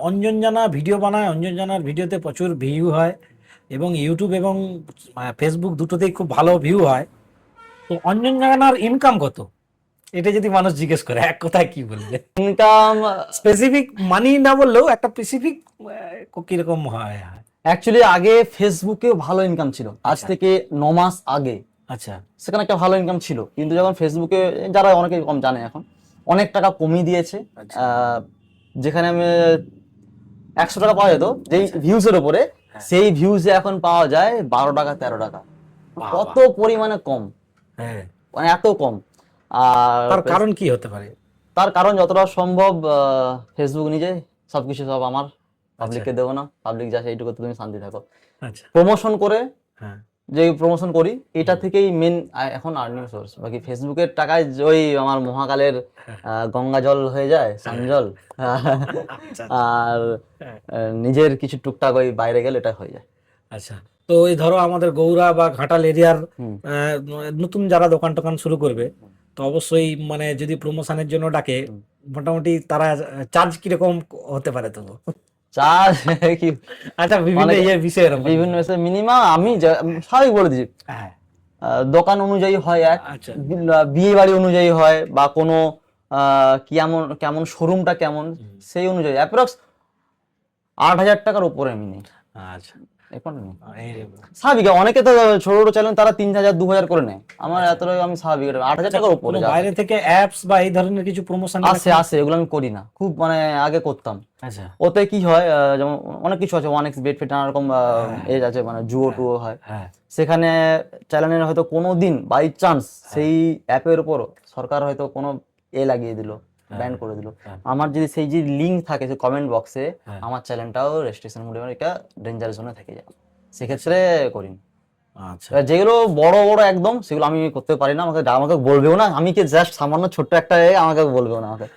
অঞ্জন জানা ভিডিও বানায়, অঞ্জন জানার ভিডিওতে প্রচুর ভিউ হয় এবং ইউটিউব এবং ফেসবুক দুটোতেই খুব ভালো ভিউ হয়। তো অঞ্জন জানার ইনকাম কত, এটা যদি মানুষ জিজ্ঞেস করে এক কথায় কি বলবে? ইনকাম স্পেসিফিক মানি না বললেও একটা স্পেসিফিক কিরকম হয়? অ্যাকচুয়ালি আগে ফেসবুকেও ভালো ইনকাম ছিল, আজ আচ্ছা। থেকে 9 মাস আগে আচ্ছা সেখানে একটা ভালো ইনকাম ছিল, কিন্তু যখন ফেসবুকে, যারা অনেকে কম জানে, এখন অনেক টাকা কমিয়ে দিয়েছে। আচ্ছা। যেখানে আমি 100 টাকা পাওয়া যেত যেই আচ্ছা। ভিউজের উপরে, হ্যাঁ। সেই ভিউজে এখন পাওয়া যায় 12 টাকা 13 টাকা। বাবা। কত পরিমাণে কম, হ্যাঁ, মানে এত কম। আর তার কারণ কি হতে পারে? তার কারণ যতটা সম্ভব ফেসবুক নিজে সবকিছু সব আমার, পাবলিককে দেবো না, পাবলিক যা সেইটুকু তুমি শান্তি থাকো। আচ্ছা। প্রমোশন করে, হ্যাঁ। যে প্রমোশন করি এটা থেকেই মেন এখন আর্নিং সোর্স। বাকি ফেসবুকের টাকায় ওই আমার মহাকালের গঙ্গা জল হয়ে যায়, সানজল। আচ্ছা। আর হ্যাঁ। নিজের কিছু টুকটাক ওই বাইরে গেলে এটা হয়ে যায়। আচ্ছা, তো এই ধরো আমাদের গৌড়া বা ঘাটাল এরিয়ার হুম। নতুন যারা দোকান টোকান শুরু করবে, তো অবশ্যই মানে যদি প্রমোশনের জন্য ডাকে, মোটামুটি তারা চার্জ কিরকম হতে পারে তবু? চার্জ কি, আচ্ছা, বিভিন্ন অনেকে- ইয়ে বিষয়ের উপর। বিভিন্ন মিনিমাম আমি স্বাভাবিক বলে দিচ্ছি, হ্যাঁ। দোকান অনুযায়ী হয় এক, আচ্ছা। বিয়ে বাড়ি অনুযায়ী হয়, বা কোনো কেমন কেমন শোরুমটা কেমন, সেই অনুযায়ী অ্যাপ্রক্স 8,000 টাকার উপরে আমি নেই। আচ্ছা। এখন নেই এই- স্বাভাবিক। অনেকে তো ছোট ছোট চ্যানেল তারা 3,000 2,000 করে নেয়, আমার এতটাই আমি স্বাভাবিক 8,000 টাকার উপরে কোনো যা বাইরে থেকে অ্যাপস বা এই ধরনের কিছু প্রমোশন আসে আসে, এগুলো আমি করি না খুব, মানে আগে করতাম। আচ্ছা। ওতে কি হয়, যেমন অনেক কিছু আছে, 1x বেট ফেট নানা রকম এজ আছে, মানে জুয়ো টুয়ো হয়। হ্যাঁ। সেখানে চ্যানেলের হয়তো কোনো দিন বাই চান্স সেই অ্যাপের উপর সরকার হয়তো কোনো লাগিয়ে দিল, ব্যান করে দিল, আমার যদি সেই যে লিঙ্ক থাকে সেই কমেন্ট বক্সে, আমার চ্যানেলটাও রেজিস্ট্রেশন মোডে, মানে এটা ডেঞ্জার জোনে থেকে যায়, সেক্ষেত্রে করি না। আচ্ছা। এবার যেগুলো বড় বড় একদম, সেগুলো আমি করতে পারি না, আমাকে বলবেও না, আমি কি জাস্ট সামান্য ছোট্ট একটা আমাকে বলবেও না আমাকে।